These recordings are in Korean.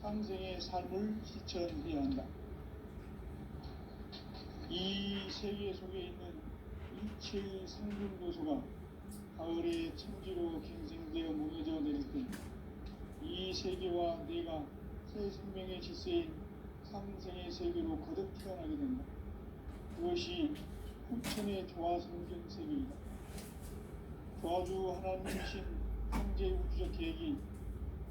상생의 삶을 실천해야 한다. 이 세계 속에 있는 일체의 상중도소가 가을의 천지로 갱생되어 무너져 내릴 때 이 세계와 내가 새 생명의 질서인 상생의 세계로 거듭 태어나게 된다. 그것이 후천의 조화성경 세계이다. 조화주 하나님이신 창제 우주적 계획이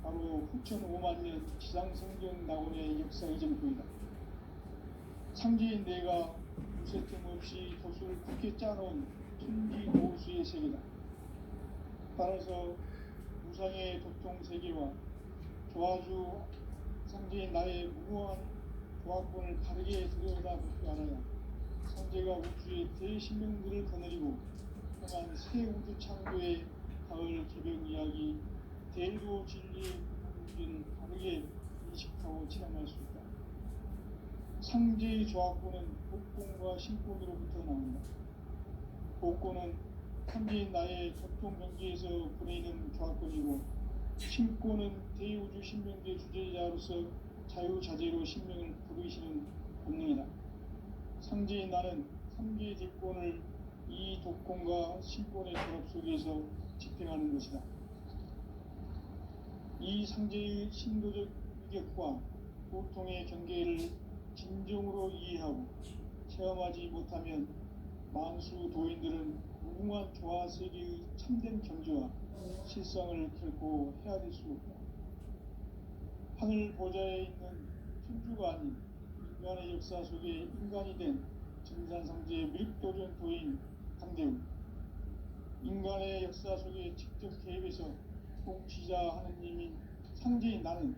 바로 후천 5만년 지상성경 낙원의 역사 이전부이다. 창제인 내가 무쇠틈 없이 도수를 굳게 짜놓은 천지노수의 세계다. 따라서 무상의 도통 세계와 조화주 창제인 나의 무궁한 조화권을 바르게 들여다보지 않아야 창제가 우주의 대신명들을 거느리고 향한 새 우주 창조의 가을 개벽 이야기 대도 진리의 우주를 바르게 인식하고 체험할 수 있다. 창제의 조화권은 복권과 신권으로부터 나온다. 복권은 창제인 나의 전통 경지에서 보내는 조화권이고, 신권은 대우주 신명계 주제자로서 자유자재로 신명을 부르시는 본능이다. 창제인 나는 3개의 대권을 이 독권과 신권의 결합 속에서 집행하는 것이다. 이 상제의 신도적 위격과 고통의 경계를 진정으로 이해하고 체험하지 못하면 만수 도인들은 무궁한 조화 세계의 참된 경지와 실상을 결코 헤아릴 수 없다. 하늘 보좌에 있는 천주가 아닌 인간의 역사 속에 인간이 된 증산상제의 밀도전 도인 강대훈, 인간의 역사 속에 직접 개입해서 통치자 하느님인 상제인 나는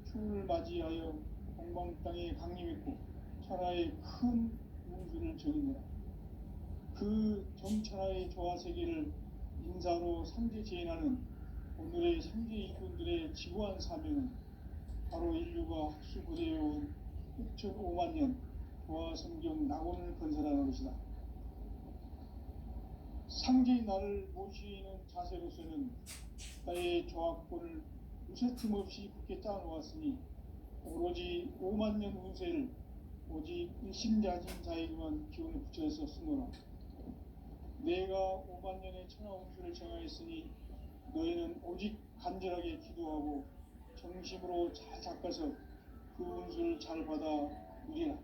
추운을 맞이하여 동방 땅에 강림했고 천하의 큰 운수를 전인노라. 그 전천하의 조화세계를 인사로 상제 재현하는 오늘의 상제 일꾼들의 지구한 사명은 바로 인류가 학수고대해온 6,500년 조화성경 낙원을 건설하는 것이다. 상제인 나를 모시는 자세로서는 나의 조화권을 무쇠틈 없이 굳게 짜놓았으니 오로지 5만년 운세를 오직 일심자진 자에게만 기운을 붙여서 쓰노라. 내가 5만년의 천하 운수를 정하였으니 너희는 오직 간절하게 기도하고 정심으로 잘 닦아서 그 운수를 잘 받아 누리라.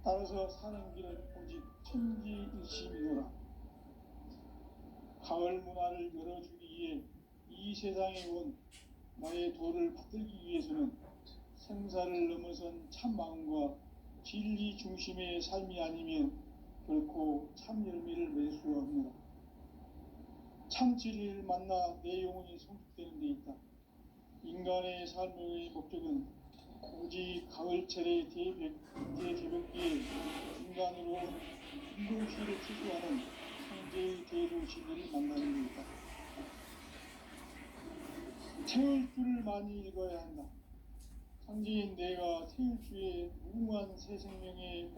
따라서 사는 길은 오직 천지일심이노라. 가을 문화를 열어주기 위해 이 세상에 온 나의 도를 받들기 위해서는 생사를 넘어선 참 마음과 진리 중심의 삶이 아니면 결코 참 열매를 맺을 수가 없노라. 참 진리를 만나 내 영혼이 성숙되는 데 있다. 인간의 삶의 목적은 오직 가을철의 대개벽기에 인간으로 온 인도시를 추수하는 상제의 대도시들을 만나는 데 있다. 태울주를 많이 읽어야 한다. 상제인 내가 태울주의 무궁한 새 생명의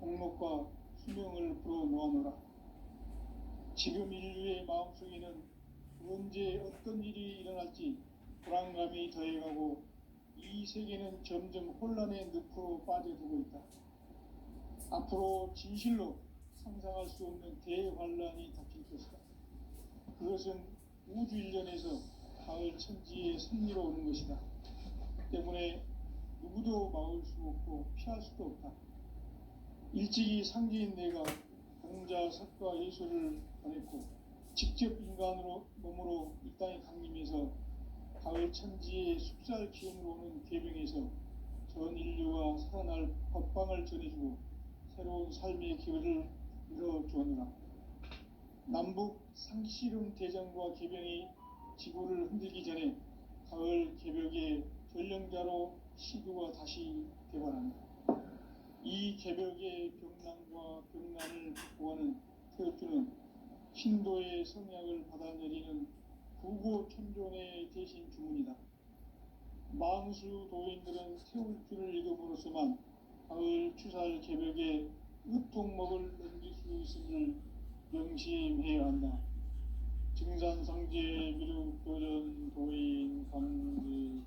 목록과 수명을 불어 모아놓으라. 지금 인류의 마음속에는 언제 어떤 일이 일어날지 불안감이 더해가고 이 세계는 점점 혼란의 늪으로 빠져들고 있다. 앞으로 진실로 상상할 수 없는 대환란이 닥칠 것이다. 그것은 우주 일련에서 가을 천지의 섭리로 오는 것이다. 때문에 누구도 막을 수 없고 피할 수도 없다. 일찍이 상제인 내가 공자, 석가, 예술을 보냈고 직접 인간으로 몸으로 이 땅에 강림해서 가을 천지의 숲살 기운으로 오는 계병에서 전 인류가 살아날 법방을 전해주고 새로운 삶의 기회를 열어주었노라. 남북 상씨름 대전과 계병이 지구를 흔들기 전에 가을 개벽의 전령자로 시두가 다시 개발한다. 이 개벽의 병난과 병난을 극복하는 태엽주는 신도의 성약을 받아내리는 부고천존의 대신 주문이다. 만수 도인들은 태울주를 읽음으로써만 가을 추살 개벽의 으통목을 넘길 수 있음을 명심해야 한다. 증산상제 미륵도전 도인 강제훈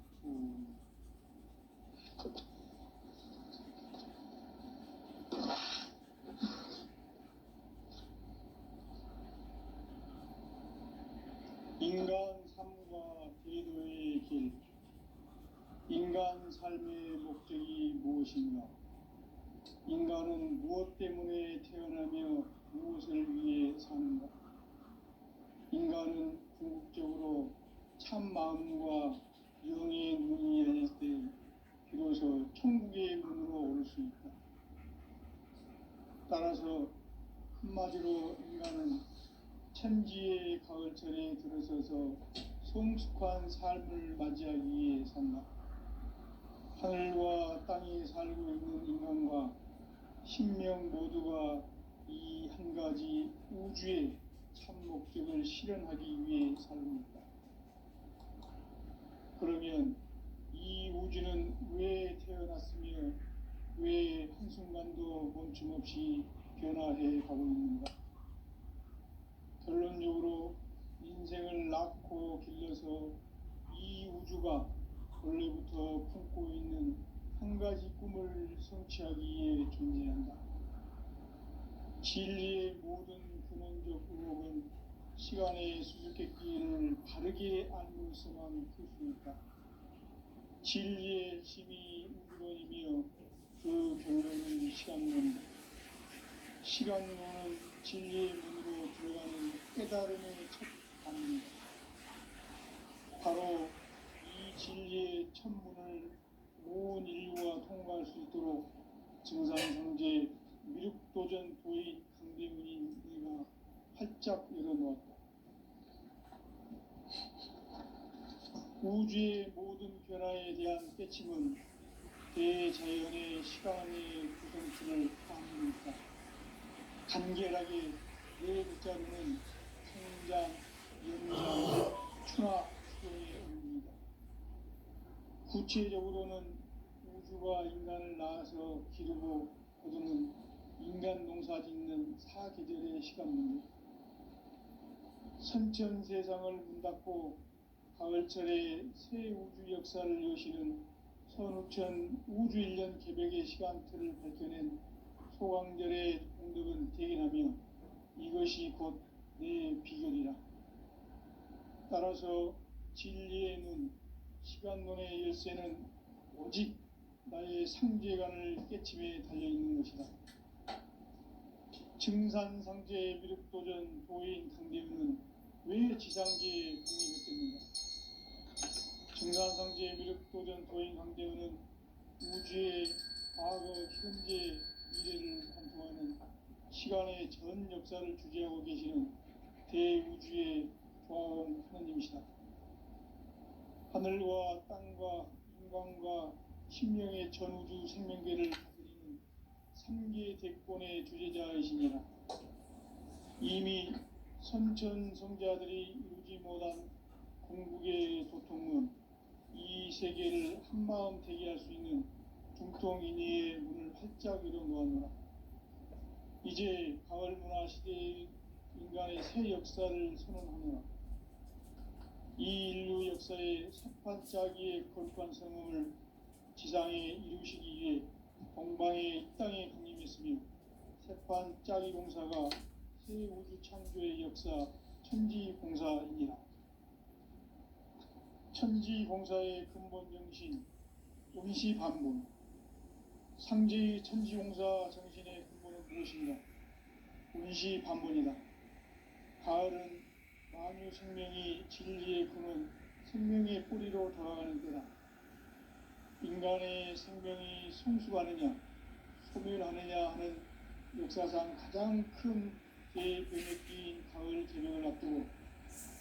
마음과 영의 문이 열릴 때 비로소 천국의 문으로 오를 수 있다. 따라서 한마디로 인간은 천지의 가을철에 들어서서 성숙한 삶을 맞이하기 위해 산다. 하늘과 땅에 살고 있는 인간과 신명 모두가 이 한 가지 우주의 참 목적을 실현하기 위해 살고 있다. 그러면 이 우주는 왜 태어났으며 왜 한순간도 멈춤없이 변화해 가고 있는가? 결론적으로 인생을 낳고 길러서 이 우주가 원래부터 품고 있는 한 가지 꿈을 성취하기 위해 존재한다. 진리의 모든 근원적 의혹은 시간의 수수께끼를 바르게 알므로서만 풀 수 있다. 진리의 힘이 우주론이며 그 결론은 시간론이다. 시간론은 진리의 문으로 들어가는 깨달음의 첫 단계이다. 바로 이 진리의 천문을 온 인류가 통과할 수 있도록 증산성제 미륵도전 도의 강대문인 내가 활짝 열어놓았다. 우주의 모든 변화에 대한 깨침은 대자연의 시간의 구성틀을 아닙니까? 간결하게 네 글자로는 성장, 연장, 추나 추동의 의미입니다. 구체적으로는 우주가 인간을 낳아서 기르고 거두는 인간 농사 짓는 사계절의 시간 문제, 선천 세상을 문 닫고 가을철에 새 우주 역사를 여시는 선우천 우주 1년 개벽의 시간틀을 밝혀낸 소강절의 공덕은 대견하며 이것이 곧 내 비결이라. 따라서 진리의 눈, 시간론의 열쇠는 오직 나의 상제관을 깨침에 달려있는 것이다. 증산상제 미륵도전 도인 강대우는 왜 지상계에 강림했겠는가? 증산상제 미륵도전 도인 강대우는 우주의 과거, 현재, 미래를 관통하는 시간의 전 역사를 주재하고 계시는 대우주의 조화원 하느님이시다. 하늘과 땅과 인간과 신명의 전우주 생명계를 다스리는 3계 대권의 주재자이시니라. 이미 선천성자들이 이루지 못한 궁극의 도통은 이 세계를 한마음 되게 할 수 있는 중통인의의 문을 활짝 열어놓았노라. 이제 가을 문화 시대의 인간의 새 역사를 선언하노라. 이 인류 역사의 새판짜기의 거룩한 성음을 지상에 이루시기 위해 동방의 이 땅에 강림했으며 새판짜기 공사가 새 우주 창조의 역사 천지공사이니라. 천지공사의 근본 정신 운시반본, 상제의 천지공사 정신의 근본은 무엇인가? 운시반본이다. 가을은 만유 생명이 진리의 근원, 생명의 뿌리로 돌아가는 때다. 인간의 생명이 성숙하느냐, 소멸하느냐 하는 역사상 가장 큰 대변혁기인 가을 개명을 앞두고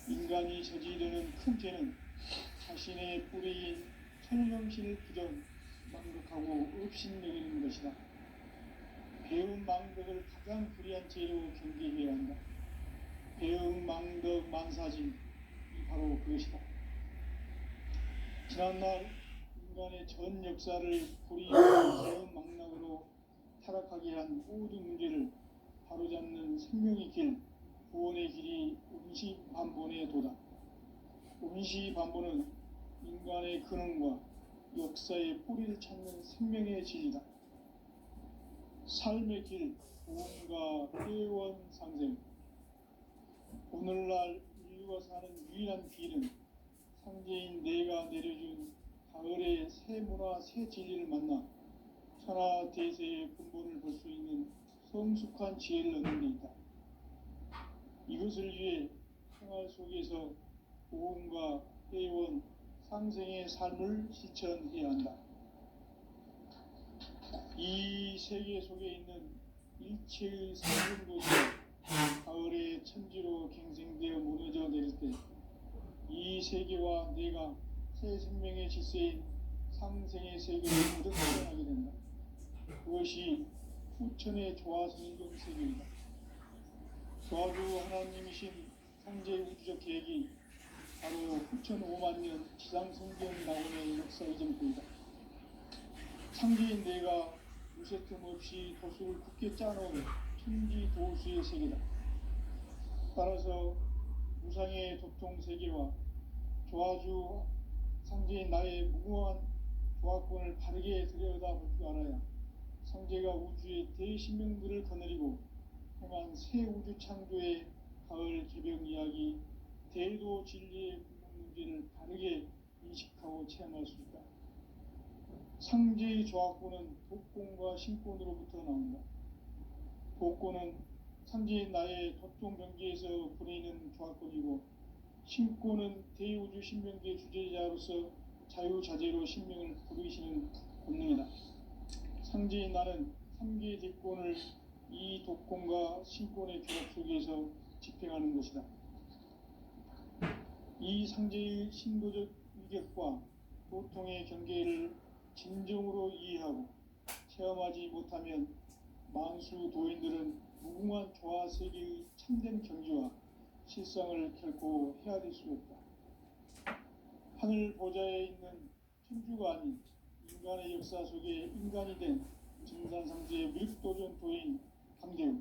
인간이 저지르는 큰 죄는 자신의 뿌리인 천령신을 부정, 망극하고 업신여기는 것이다. 배움 망덕을 가장 불의한 죄로 경계해야 한다. 배움 망덕 만사진이 바로 그것이다. 지난날 인간의 전 역사를 불의와 배움 망락으로 타락하게 한 모든 문제를 바로잡는 생명의 길, 구원의 길이 운시반본의 도다. 운시반본은 인간의 근원과 역사의 뿌리를 찾는 생명의 진리다. 삶의 길, 구원과 회원상생. 오늘날 인류가 사는 유일한 길은 상제인 내가 내려준 가을의 새 문화, 새 진리를 만나 천하 대세의 근본을 볼 수 있는 성숙한 지혜를 얻는 데 있다. 이것을 위해 생활 속에서 고음과 해온 상생의 삶을 실천해야 한다. 이 세계 속에 있는 일체의 생명도시 가을의 천지로 갱생되어 무너져 내릴 때 이 세계와 내가 새 생명의 질서인 상생의 세계를 모두 발견하게 된다. 그것이 후천의 조화성경 세계이다. 조화주 하나님이신 상제 우주적 계획이 바로 후천 5만 년 지상 성경 낙원의 역사의 전부이다. 상제인 내가 무쇠 틈 없이 도수를 굳게 짜놓은 천지 도수의 세계다. 따라서 무상의 도통 세계와 조화주 상제인 나의 무궁한 조화권을 바르게 들여다볼 줄 알아야 상제가 우주의 대신명들을 거느리고 행한 새 우주 창조의 가을 개벽 이야기, 대도 진리의 궁극 문제를 바르게 인식하고 체험할 수 있다. 상제의 조화권은 독권과 신권으로부터 나온다. 독권은 상제인 나의 도통 경계에서 부리는 조화권이고, 신권은 대우주 신명계 주제자로서 자유자재로 신명을 부르시는 권능이다. 상제인 나는 3개의 대권을 이 독권과 신권의 결합 속에서 집행하는 것이다. 이 상제의 신도적 위격과 도통의 경계를 진정으로 이해하고 체험하지 못하면 만수 도인들은 무궁한 조화 세계의 참된 경지와 실상을 결코 헤아릴 수 없다. 하늘 보좌에 있는 천주가 아닌 인간의 역사 속에 인간이 된 증산상제의 밀도전 도인 강대우,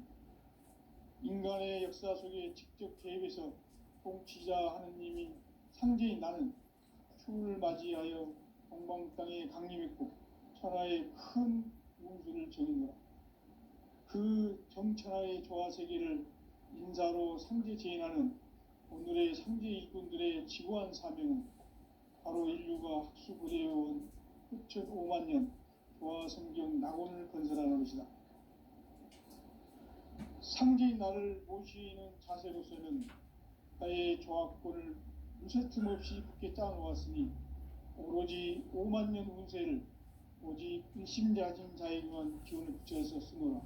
인간의 역사 속에 직접 개입해서 통치자 하느님인 상제인 나는 추를 맞이하여 동방 땅에 강림했고 천하의 큰 운수를 정인노라. 그 정천하의 조화 세계를 인사로 상제 제인하는 오늘의 상제 일꾼들의 지구한 사명은 바로 인류가 학수부대해온 후천 5만 년 조화 성경 낙원을 건설하는 것이다. 상제인 나를 모시는 자세로서는 나의 조화권을 무쇠틈 없이 굳게 짜놓았으니 오로지 5만 년 운세를 오직 일심자진 자에게만 기운을 붙여서 쓰노라.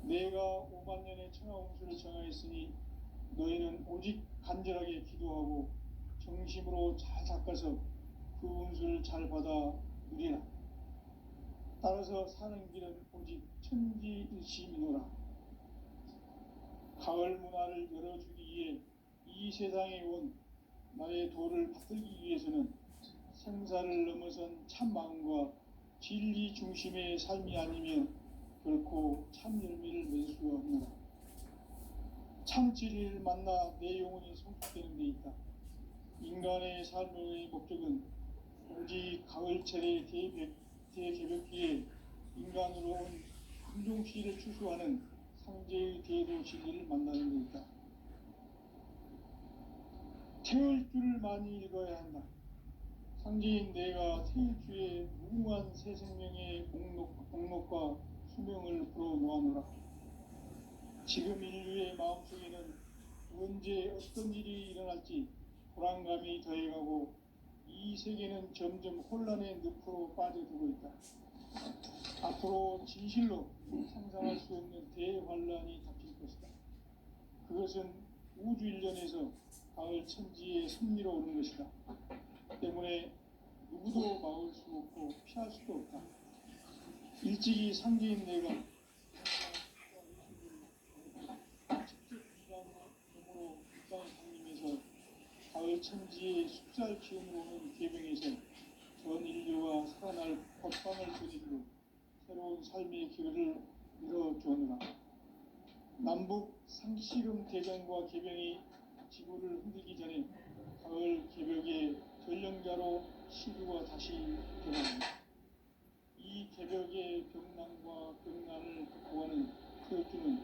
내가 5만 년의 천하 운수를 정하였으니 너희는 오직 간절하게 기도하고 정심으로 잘 닦아서 그 운수를 잘 받아 누리라. 따라서 사는 길은 오직 천지일심이노라. 가을 문화를 열어주기 위해 이 세상에 온 나의 도를 받들기 위해서는 생사를 넘어선 참 마음과 진리 중심의 삶이 아니면 결코 참 열매를 맺을 수가 없노라. 참 진리를 만나 내 영혼이 성숙되는 데 있다. 인간의 삶의 목적은 오직 가을철의 대개벽기에 인간으로 온 인종씨를 추수하는 상제의 대도 진리를 만나는 데 있다. 태울 줄을 많이 읽어야 한다. 상제인 내가 태울 주의 무궁한 새 생명의 목록과 수명을 불어놓아노라. 지금 인류의 마음속에는 언제 어떤 일이 일어날지 불안감이 더해가고 이 세계는 점점 혼란의 늪으로 빠져들고 있다. 앞으로 진실로 상상할 수 없는 대환란이 닥칠 것이다. 그것은 우주 일련에서 가을 천지의 섭리로 오는 것이다. 때문에 누구도 막을 수 없고 피할 수도 없다. 일찍이 상제인 내가 직접 비방으로 국방에 강림해서 가을 천지의 숲살 기운으로 오는 계명에서 전 인류가 살아날 법방을 그리고 새로운 삶의 길을 열어주느라. 남북 상씨름 대전과 개병이 지구를 흔들기 전에 가을 개벽의 전령자로 시류가 다시 변합니다. 이 개벽의 병난과 병난을 극복하는 크루트는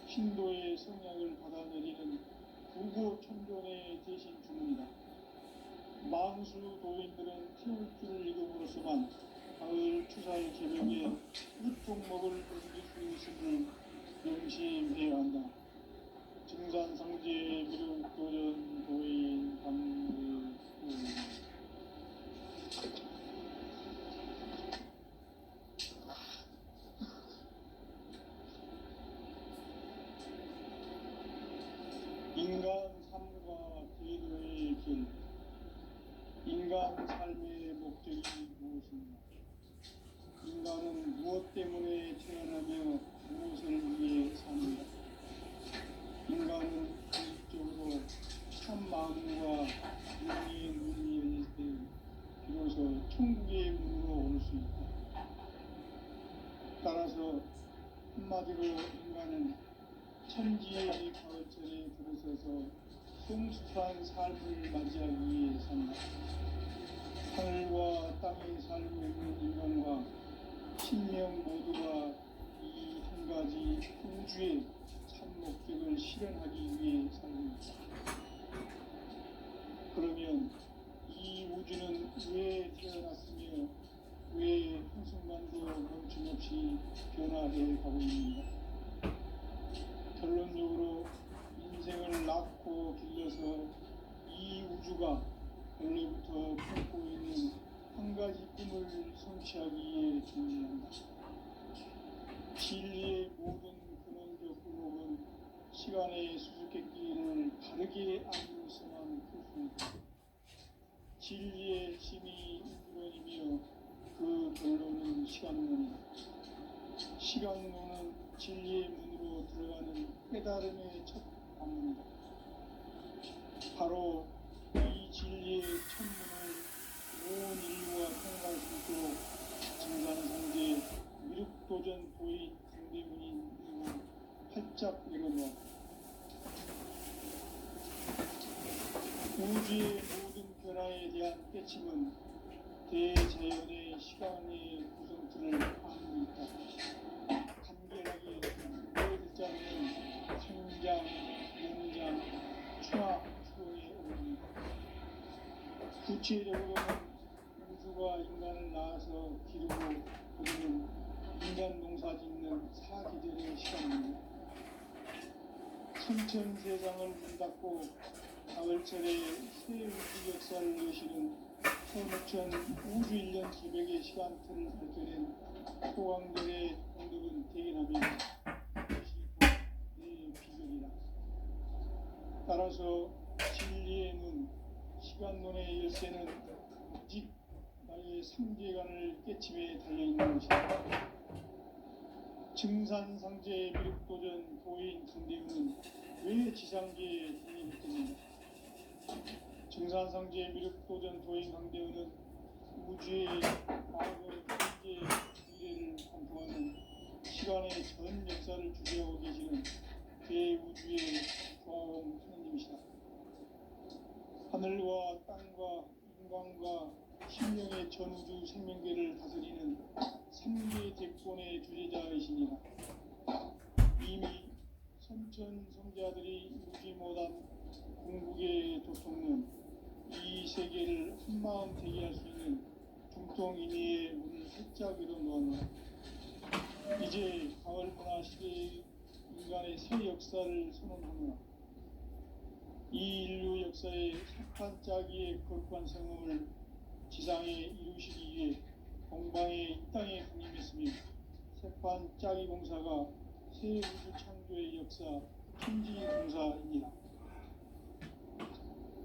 신도의 성약을 받아내리는 부고 천존의 대신 주문이다. 만수 도인들은 태울 줄을 읽음으로써만 가을 추살 개벽의 끝종목을 옮길 수 있음을 명심해야 한다. 증산상제 미륵도전 도인 강대 인간 삶과 궤도의 길. 인간 삶의 목적이 무엇인가? 인간은 무엇 때문에 태어나며 무엇을 위해 삽니까? 인간은 본질적으로 참 마음과 영의 문이 열릴 때 비로소 천국의 문으로 올 수 있다. 따라서 한마디로 인간은 천지의 가을철에 들어서서 성숙한 삶을 맞이하기 위해 산다. 하늘과 땅에 살고 있는 인간과 신명 모두가 이 한 가지 우주의 참 목적을 실현하기 위해 살고 있다. 그러면 이 우주는 왜 태어났으며 왜 한순간도 멈춤없이 변화해 가고 있는가? 결론적으로 인생을 낳고 길러서 이 우주가 원래부터 품고 있는 한 가지 꿈을 성취하기 위해 존재한다. 진리의 모든 근원적 의혹은 시간의 수수께끼를 바르게 알고서만 풀 수 있다. 진리의 힘이 인문이며 그 결론은 시간론이다. 시간론은 진리의 문으로 들어가는 깨달음의 첫 관문이다. 바로 이 진리의 첫문을 온 인류가 통과할 수 있도록 증산상제 미륵도전 도인 강대문인 이후 활짝 열어놓았다. 우주의 모든 변화에 대한 깨침은 대자연의 시간의 구성틀을 아는 있다. 간결하게 네 글자는 성장, 연장, 추락, 추동의 어원이다. 구체적으로는 우주가 인간을 낳아서 기르고 그리는 인간 농사 짓는 사계절의 시간입니다. 천천세상을 문 닫고 가을철에 새 우주 역사를 여시는 15,000 우주 1년 기백의 시간틀을 밝혀낸 소강들의 공덕은 대견하며 이것이 곧 내 비결이다. 따라서 진리의 눈, 시간론의 열쇠는 오직 나의 상계관을 깨침에 달려있는 것이다. 증산상제 미륵도전 도인 강대훈은 왜 지상계에 등장했겠는가? 증산상제 미륵도전 도인 강대훈은 우주의 과거, 현재, 미래를 관통하는 시간의 전 역사를 주재하고 계시는 대우주의 조화홍 하느님이시다. 하늘과 땅과 인간과 신령의 전우주 생명계를 다스리는 3계 대권의 주제자이시니라. 이미 선천성자들이 이루지 못한 궁극의 도통론, 이 세계를 한마음 되게 할 수 있는 중통인의의 문을 활짝 열어놓았노라. 이제 가을 문화 시대의 인간의 새 역사를 선언하노라. 이 인류 역사의 석판짜기의 거룩한 성공을 지상에 이루시기 위해 공방에 이 땅에 강림했으며 석판짜기 공사가 새 우주 창조의 역사 천지공사입니다.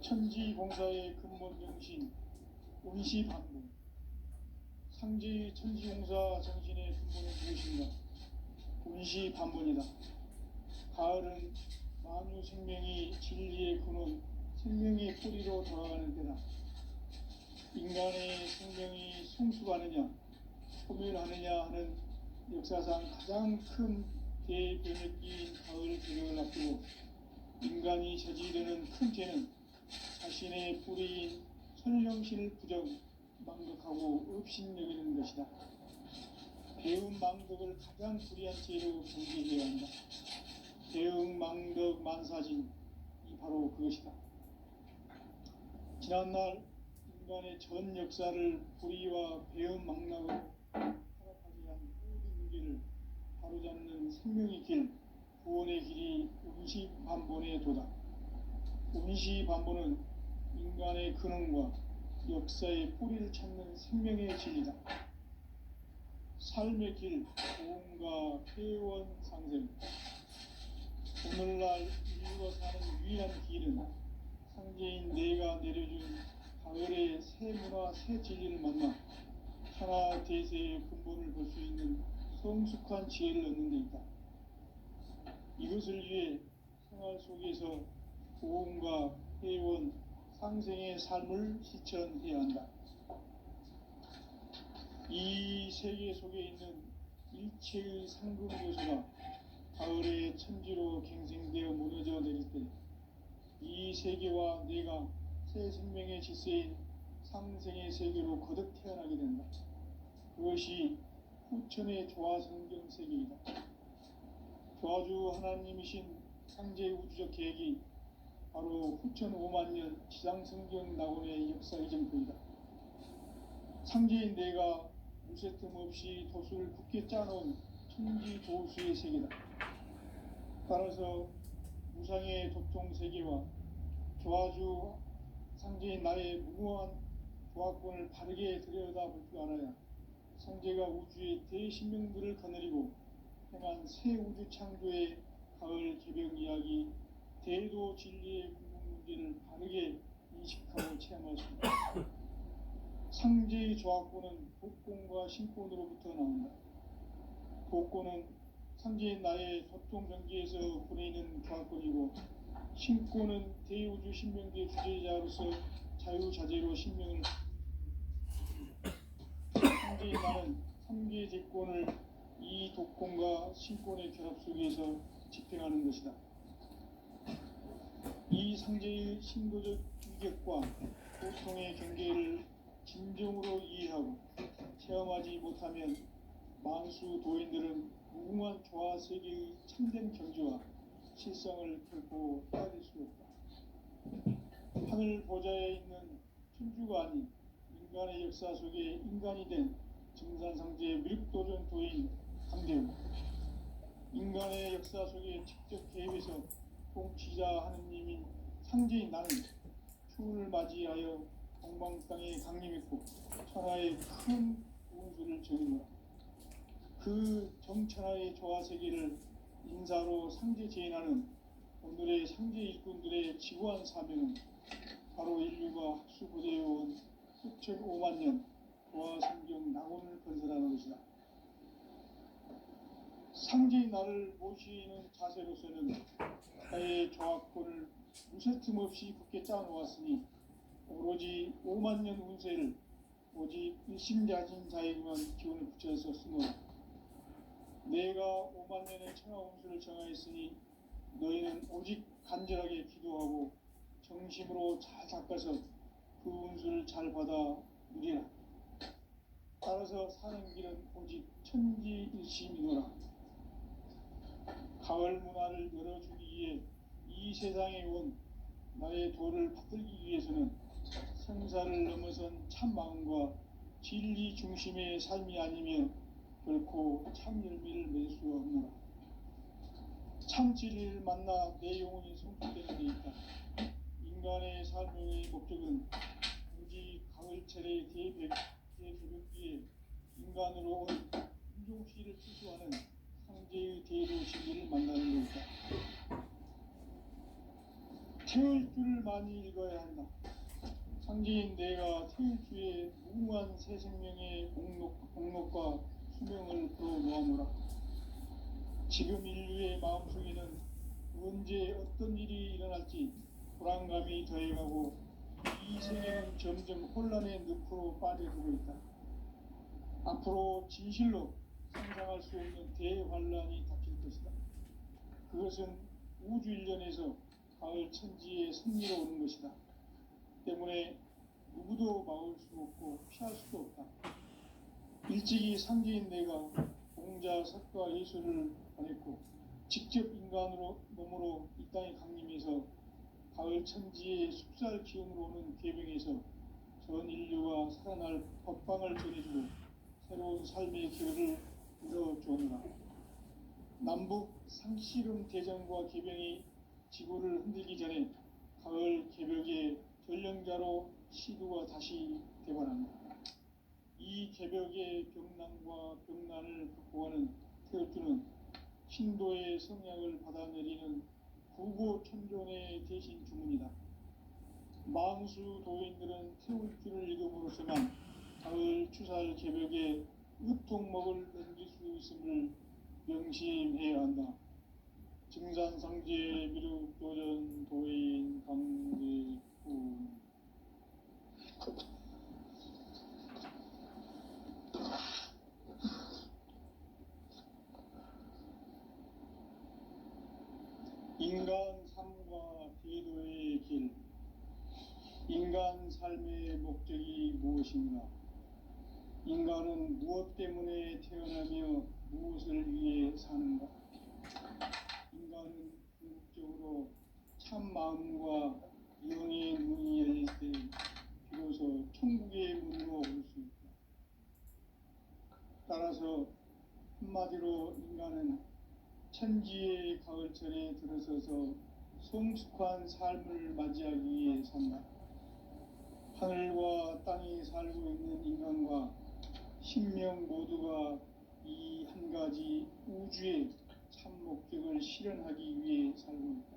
천지공사의 근본 정신 운시반복. 상제의 천지공사 정신의 근본은 무엇인가? 운시반복이다. 가을은 만유 생명이 진리의 근원, 생명의 뿌리로 돌아가는 때다. 인간의 생명이 성숙하느냐, 소멸하느냐 하는 역사상 가장 큰 대변혁기인 가을 배경을 앞두고 인간이 저지르는 큰 죄는 자신의 뿌리인 선령신을 부정, 망각하고 업신여기는 것이다. 배운 망덕을 가장 불의한 죄로 경계해야 한다. 대응 망덕 만사진, 이 바로 그것이다. 지난날 인간의 전 역사를 불의와 배은 망락으로 타락하게 한 모든 문제를 바로잡는 생명의 길, 구원의 길이 운시반본의 도다. 운시반본은 인간의 근원과 역사의 뿌리를 찾는 생명의 진리다. 삶의 길, 보험과 회원 상생. 오늘날 인류가 사는 유일한 길은 상제인 내가 내려준 가을의 새 문화, 새 진리를 만나 하나 대세의 근본을 볼 수 있는 성숙한 지혜를 얻는 데 있다. 이것을 위해 생활 속에서 보험과 회원, 상생의 삶을 실천해야 한다. 이 세계 속에 있는 일체의 상급 요소가 가을의 천지로 갱생되어 무너져 내릴 때 이 세계와 내가 새 생명의 질서인 상생의 세계로 거듭 태어나게 된다. 그것이 후천의 조화성경 세계이다. 조화주 하나님이신 상제 우주적 계획이 바로 후천 5만년 지상성경 낙원의 역사 이정표이다. 상제인 내가 무쇠 틈 없이 도수를 굳게 짜놓은 천지 도수의 세계다. 따라서 무상의 도통 세계와 조화주 상제인 나의 무궁한 조화권을 바르게 들여다볼 줄 알아야 상제가 우주의 대신명들을 거느리고 행한 새 우주 창조의 가을 개벽 이야기, 대도 진리의 궁극 문제를 바르게 인식하고 체험할 수 있다. 상제의 조화권은 복권과 신권으로부터 나온다. 복권은 상제인 나의 소통 경계에서 보내는 조화권이고, 신권은 대우주 신명계 주제자로서 자유자재로 신명을 상제인 나는 3개 제권을 이 독권과 신권의 결합 속에서 집행하는 것이다. 이 상제의 신도적 위격과 고통의 경계를 진정으로 이해하고 체험하지 못하면 만수 도인들은 무궁한 조화 세계의 참된 경지와 실성을 결코 따를 수 없다. 하늘 보좌에 있는 천주가 아닌 인간의 역사 속에 인간이 된 정산상제의 미륵도전 도인 강대우, 인간의 역사 속에 직접 개입해서 통치자 하느님인 상제인 나는 추운을 맞이하여 동방 땅에 강림했고 천하의 큰 운수를 정의노라. 그 정천하의 조화 세계를 인사로 상제 제인하는 오늘의 상제 일꾼들의 지구한 사명은 바로 인류가 학수고대해온 수천 5만 년 조화 성경 낙원을 건설하는 것이다. 상제의 나를 모시는 자세로서는 나의 조화권을 무쇠 틈 없이 굳게 짜놓았으니 오로지 5만 년 운세를 오직 일심자진 자에게만 기운을 붙여서 쓰노라. 내가 5만 년의 천하 운수를 정하였으니 너희는 오직 간절하게 기도하고 정심으로 잘 닦아서 그 운수를 잘 받아 누리라. 따라서 사는 길은 오직 천지일심이노라. 가을 문화를 열어주기 위해 이 세상에 온 나의 도를 받들기 위해서는 생사를 넘어선 참 마음과 진리 중심의 삶이 아니면 결코 참 열매를 맺을 수 없노라. 참 진리를 만나 내 영혼이 성숙되는 데 있다. 인간의 삶의 목적은 오직 가을철의 대개벽기에 인간으로 온 인종시를 추수하는 상제의 대도 진리를 만나는 것이다. 태울 줄을 많이 읽어야 한다. 상제인 내가 태울 주의 무궁한 새 생명의 목록과 수명을 풀어놓아노라. 지금 인류의 마음속에는 언제 어떤 일이 일어날지 불안감이 더해가고 이 세계는 점점 혼란의 늪으로 빠져들고 있다. 앞으로 진실로 상상할 수 없는 대환란이 닥칠 것이다. 그것은 우주 일련에서 가을 천지의 승리로 오는 것이다. 때문에 누구도 막을 수 없고 피할 수도 없다. 일찍이 상제인 내가 공자, 석가, 예수를 보냈고 직접 인간으로 몸으로 이 땅에 강림해서 가을 천지의 숲살 기운으로 오는 계명에서 전 인류가 살아날 법방을 전해주고 새로운 삶의 기회를 이뤄주오노라. 남북 상씨름 대전과 개병이 지구를 흔들기 전에 가을 개벽의 전령자로 시두가 다시 되관합니다. 이 개벽의 병난과 병난을 극복하는 태어주는 신도의 성약을 받아내리는 구고천존의 대신 주문이다. 만수 도인들은 태울주를 읽음으로써만 가을 추살 개벽에 으통먹을 넘길 수 있음을 명심해야 한다. 증산상제 미륵도전 도인 강대군. 인간 삶과 대도의 길. 인간 삶의 목적이 무엇인가? 인간은 무엇 때문에 태어나며 무엇을 위해 사는가? 인간은 궁극적으로 참 마음과 영의 문이 열릴 때 비로소 천국의 문으로 올 수 있다. 따라서 한마디로 인간은 천지의 가을철에 들어서서 성숙한 삶을 맞이하기 위해 산다. 하늘과 땅에 살고 있는 인간과 신명 모두가 이 한 가지 우주의 참 목적을 실현하기 위해 살고 있다.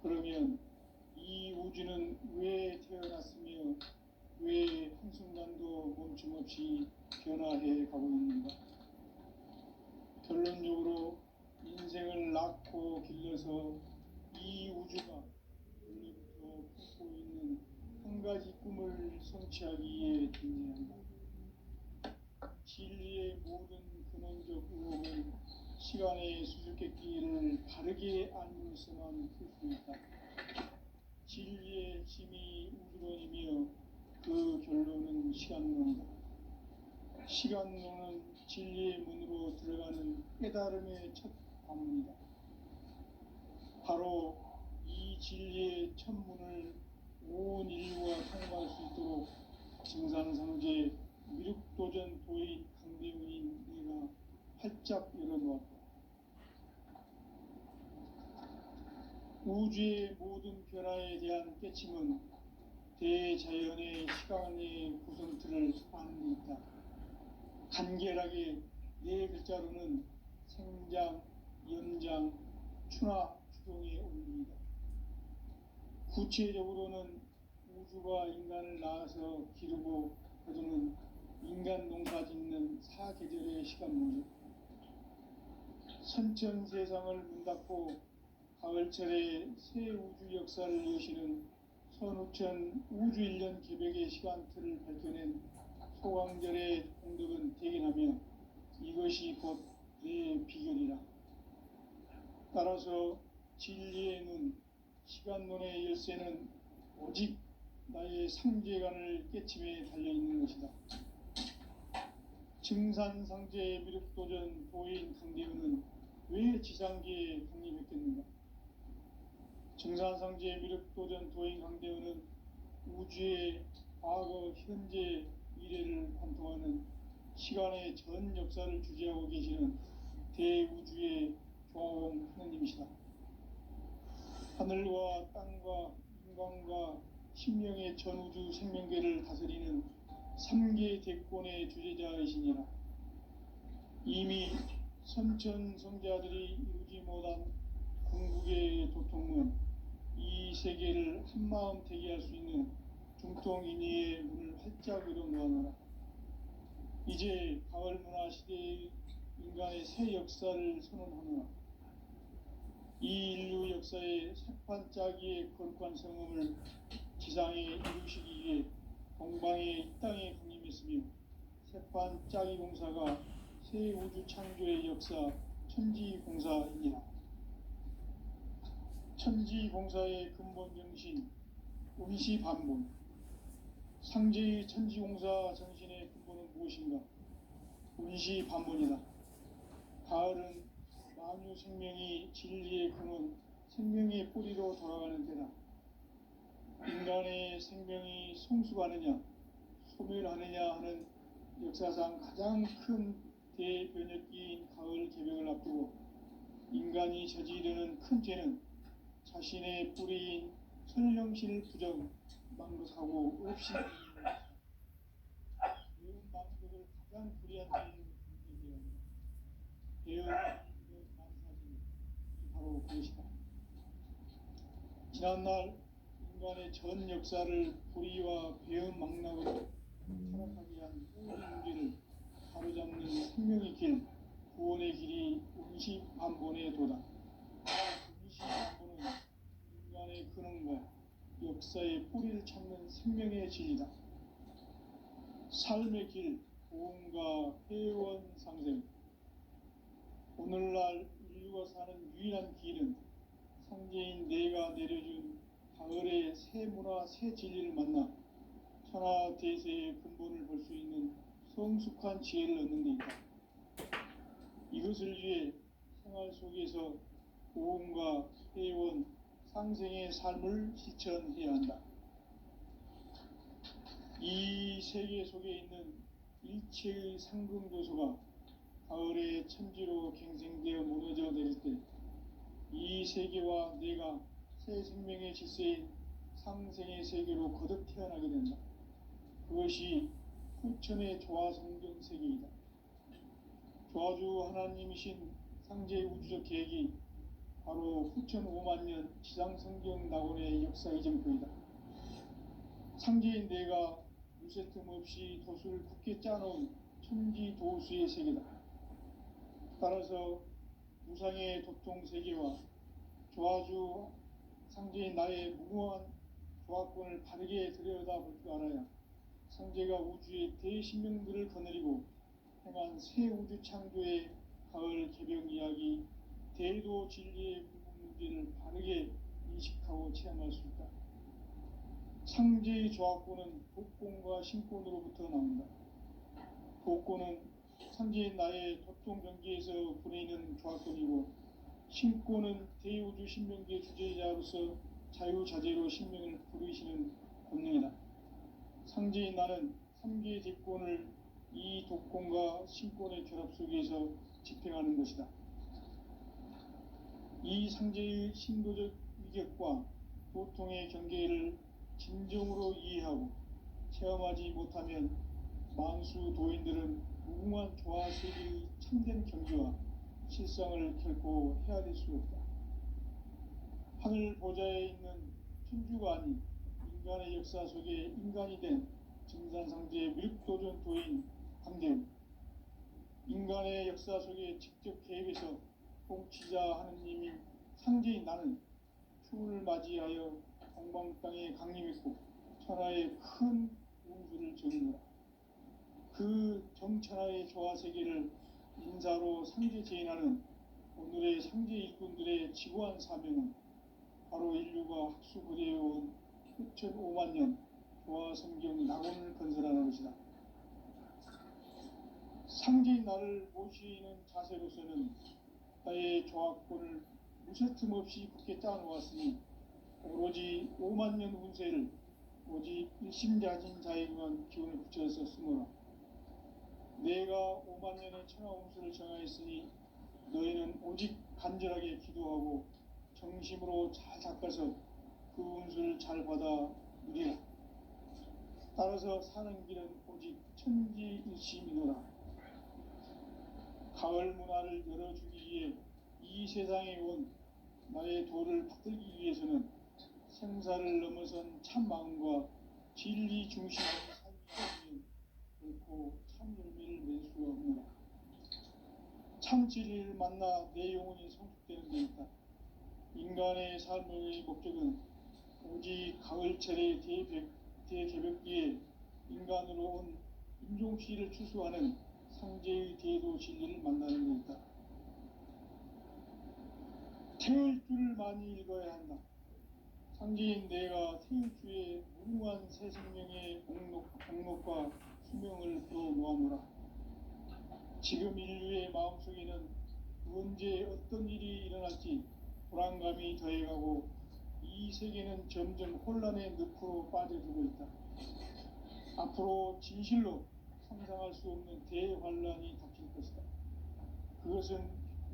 그러면 이 우주는 왜 태어났으며 왜 한순간도 멈춤없이 변화해 가고 있는가? 결론적으로 인생을 낳고 길러서 이 우주가 원래부터 품고 있는 한 가지 꿈을 성취하기 위해 존재한다. 진리의 모든 근원적 의혹은 시간의 수수께끼를 바르게 알면서만 풀 수 있다. 진리의 핵심이 우주론이며 그 결론은 시간론이다. 시간론은 진리의 문으로 들어가는 깨달음의 첫 관문이다. 바로 이 진리의 첫 문을 온 인류가 통과할 수 있도록 증산상제 미륵도전 도인 강대훈인 내가 활짝 열어놓았다. 우주의 모든 변화에 대한 깨침은 대자연의 시간의 구성틀을 아는 데 있다. 간결하게 네 글자로는 생장, 연장, 추나 추동의 원리이다. 구체적으로는 우주가 인간을 낳아서 기르고 거두는 인간 농사 짓는 사계절의 시간문이다. 선천 세상을 문 닫고 가을철에 새 우주 역사를 여시는 선우천 우주 1년 개벽의 시간틀을 밝혀낸 소강절의 공덕은 대견하며 이것이 곧 내 비결이라. 따라서 진리의 눈, 시간론의 열쇠는 오직 나의 상제관을 깨침에 달려있는 것이다. 증산상제 미륵도전 도인 강대훈은 왜 지상계에 강림했겠는가? 증산상제 미륵도전 도인 강대훈은 우주의 과거, 현재, 미래를 관통하는 시간의 전 역사를 주재하고 계시는 대우주의 조화원 하느님이시다. 하늘과 땅과 인간과 신명의 전우주 생명계를 다스리는 3계 대권의 주제자이시니라. 이미 선천성자들이 이루지 못한 궁극의 도통은 이 세계를 한마음 되게 할 수 있는 중통인의의 문을 활짝 열어놓아노라. 이제 가을 문화 시대의 인간의 새 역사를 선언하노라. 이 인류 역사의 새판 짜기의 거룩한 성음을 지상에 이루시기 위해 동방의 이 땅에 강림했으며 새판 짜기 공사가 새 우주 창조의 역사 천지공사이니라. 천지공사의 근본 정신 운시반본. 상제의 천지공사 정신의 근본은 무엇인가? 운시반본이다. 가을은 만유 생명이 진리의 근원, 생명의 뿌리로 돌아가는 때다. 인간의 생명이 성숙하느냐, 소멸하느냐 하는 역사상 가장 큰 대변혁기인 가을 개벽을 앞두고 인간이 저지르는 큰 죄는 자신의 뿌리인 설령실 부정 망극하고 없이 배운 망극을 가장 불이한 죄를 배운 만사진이 바로 그것이다. 지난날 인간의 전 역사를 불의와 배은 망락으로 타락하게 한 모든 문제를 바로잡는 생명의 길, 구원의 길이 운시반본의 도다. 운시반본은 인간의 근원과 역사의 뿌리를 찾는 생명의 진리다. 삶의 길, 보험과 회원 상생. 오늘날 인류가 사는 유일한 길은 상제인 내가 내려준 가을의 새 문화, 새 진리를 만나 천하 대세의 근본을 볼 수 있는 성숙한 지혜를 얻는 데 있다. 이것을 위해 생활 속에서 보험과 회원, 상생의 삶을 실천해야 한다. 이 세계 속에 있는 일체의 상금 요소가 가을의 천지로 갱생되어 무너져 내릴 때 이 세계와 내가 새 생명의 질서인 상생의 세계로 거듭 태어나게 된다. 그것이 후천의 조화성경 세계이다. 조화주 하나님이신 상제의 우주적 계획이 바로 후천 5만 년 지상성경 낙원의 역사 이정표이다. 상제인 내가 무쇠 틈 없이 도수를 굳게 짜놓은 천지 도수의 세계다. 따라서 무상의 도통 세계와 조화주 상제인 나의 무궁한 조화권을 바르게 들여다볼 줄 알아야 상제가 우주의 대신명들을 거느리고 행한 새 우주 창조의 가을 개벽 이야기, 대도 진리의 구분 문제를 바르게 인식하고 체험할 수 있다. 상제의 조화권은 독권과 신권으로부터 나온다. 독권은 상제인 나의 도통 경계에서 보내는 조화권이고, 신권은 대우주 신명계 주제자로서 자유자재로 신명을 부르시는 권능이다. 상제인 나는 3개의 대권을 이 독권과 신권의 결합 속에서 집행하는 것이다. 이 상제의 신도적 위격과 도통의 경계를 진정으로 이해하고 체험하지 못하면 만수 도인들은 무궁한 조화 세계의 참된 경지와 실상을 결코 헤아릴 수 없다. 하늘 보좌에 있는 천주가 아닌 인간의 역사 속에 인간이 된 증산상제의 밀도전 도인 강대우, 인간의 역사 속에 직접 개입해서 통치자 하느님인 상제인 나는 추운을 맞이하여 동방 땅에 강림했고 천하의 큰 운수를 정의노라. 그 정천하의 조화 세계를 인사로 상제 제인하는 오늘의 상제 일꾼들의 지고한 사명은 바로 인류가 학수고대해온 후천 5만 년 조화 성경 낙원을 건설하는 것이다. 상제인 나를 모시는 자세로서는 나의 조화권을 무쇠틈 없이 굳게 짜놓았으니 오로지 5만 년 운세를 오직 일심자진 자에게만 기운을 붙여서 쓰노라. 내가 5만 년의 천하 운수를 정하였으니 너희는 오직 간절하게 기도하고 정심으로 잘 닦아서 그 운수를 잘 받아 누리라. 따라서 사는 길은 오직 천지일심이노라. 가을 문화를 열어주기 위해 이 세상에 온 나의 도를 받들기 위해서는 생사를 넘어선 참 마음과 진리 중심의 삶이 아니면 결코 참 열매를 낼 수가 없노라. 참 진리를 만나 내 영혼이 성숙되는 데 있다. 인간의 삶의 목적은 오직 가을철의 대개벽기에 인간으로 온 인종씨를 추수하는 상제의 대도 진리를 만나는 데 있다. 태울 줄을 많이 읽어야 한다. 상제인 내가 태울 주의 무궁한 새 생명의 목록과 수명을 풀어놓아노라. 지금 인류의 마음속에는 언제 어떤 일이 일어날지 불안감이 더해가고 이 세계는 점점 혼란의 늪으로 빠져들고 있다. 앞으로 진실로 상상할 수 없는 대환란이 닥칠 것이다. 그것은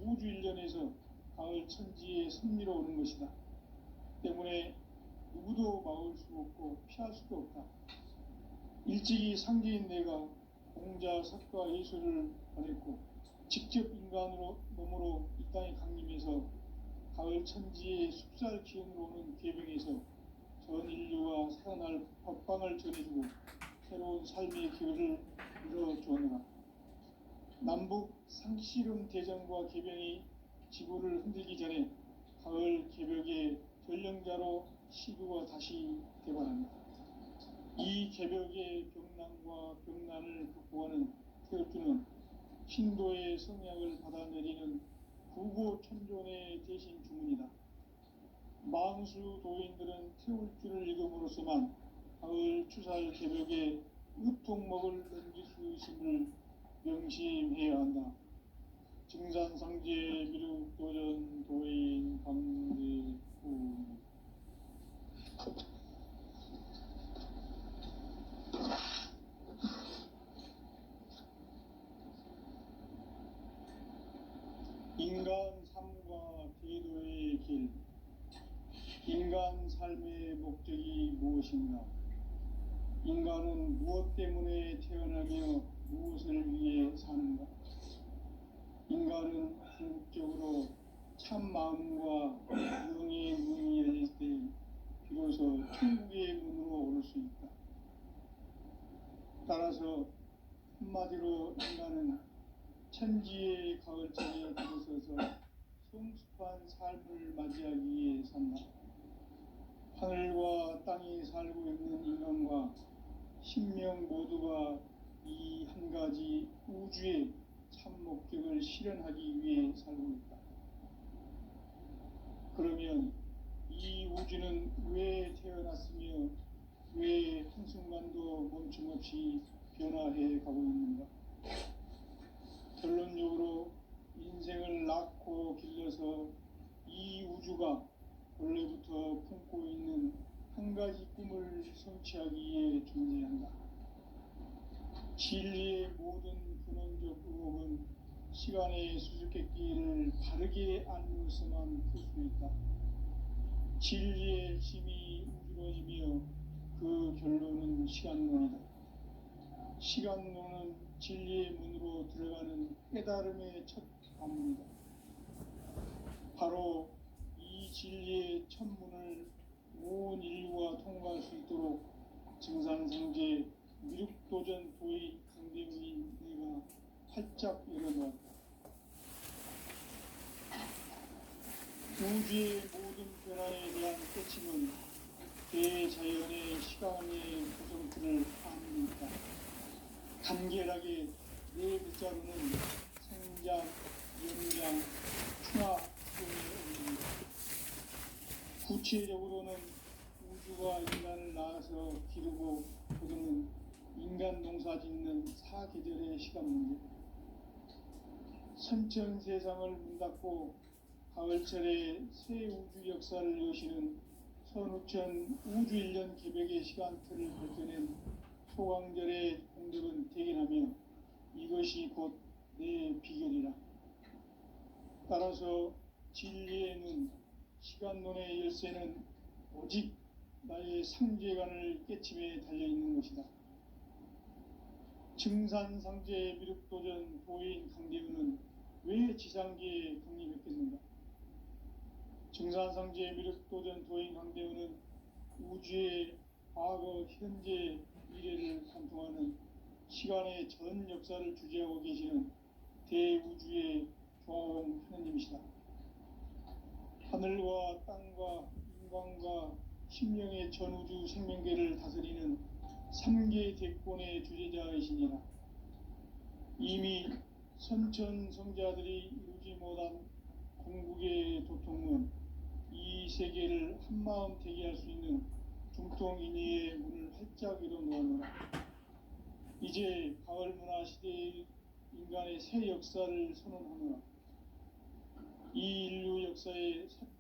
우주 일련에서 가을 천지의 섭리로 오는 것이다. 때문에 누구도 막을 수 없고 피할 수도 없다. 일찍이 상제인 내가 공자, 석과 예수를 보냈고 직접 인간으로 몸으로 이 땅에 강림해서 가을 천지의 숲살 기운으로 오는 괴병에서 전 인류가 살아날 법방을 전해주고 새로운 삶의 기회를 이뤄주었노라. 남북 상씨름 대전과 개병이 지구를 흔들기 전에 가을 개벽의 전령자로 시구가 다시 대관합니다. 이 개벽의 병난과 병난을 극복하는 태극주는 신도의 성약을 받아내리는 구고천존의 대신 주문이다. 망수 도인들은 태울주를 읽음으로써만 가을 추살 개벽에 우통목을 넘길 수 있음을 명심해야 한다. 증산상제 미륵도전 도인 강대우. 인간 삶과 대도의 길. 인간 삶의 목적이 무엇인가? 인간은 무엇 때문에 태어나며 무엇을 위해 사는가? 인간은 궁극적으로 참 마음과 영의 문이 열릴 때 비로소 천국의 문으로 오를 수 있다. 따라서 한마디로 인간은 천지의 가을장에 들어서서 성숙한 삶을 맞이하기 위해 산다. 하늘과 땅에 살고 있는 인간과 신명 모두가 이 한 가지 우주의 참 목적을 실현하기 위해 살고 있다. 그러면 이 우주는 왜 태어났으며 왜 한순간도 멈춤없이 변화해 가고 있는가? 결론적으로 인생을 낳고 길러서 이 우주가 원래부터 품고 있는 한 가지 꿈을 성취하기 위해 존재한다. 진리의 모든 근원적 의혹은 시간의 수수께끼를 바르게 알면서만 풀 수 있다. 진리의 힘이 우주론이며 그 결론은 시간론이다. 시간론은 진리의 문으로 들어가는 깨달음의 첫 관문이다. 바로 이 진리의 첫 문을 온 인류가 통과할 수 있도록 증산상제 미륵도전 도의 강대우인 내가 활짝 열어놓았다. 우주의 모든 변화에 대한 깨침은 대자연의 시간의 구성틀을 아닙니다. 간결하게 네 글자로는 생장, 연장, 충화 등의 의미입니다. 구체적으로는 우주가 인간을 낳아서 기르고 거두는 인간 농사 짓는 사계절의 시간 문제, 선천 세상을 문 닫고 가을철에 새 우주 역사를 여시는 선우천 우주 1년 개벽의 시간틀을 밝혀낸 소강절의 공덕은 대견하며 이것이 곧 내 비결이라. 따라서 진리의 눈, 시간론의 열쇠는 오직 나의 상제관을 깨침에 달려있는 것이다. 증산상제 미륵도전 도인 강대우는 왜 지상계에 강림했겠는가? 증산상제 미륵도전 도인 강대우는 우주의 과거, 현재, 미래를 관통하는 시간의 전 역사를 주재하고 계시는 대우주의 조화원 하느님이시다. 하늘과 땅과 인간과 심령의 전우주 생명계를 다스리는 3계 대권의 주재자이시니라. 이미 선천성자들이 이루지 못한 궁극의 도통은 이 세계를 한마음 되게 할 수 있는 중통인의의 문을 활짝 열어놓았노라. 이제 가을 문화 시대의 인간의 새 역사를 선언하노라. 이 인류 역사의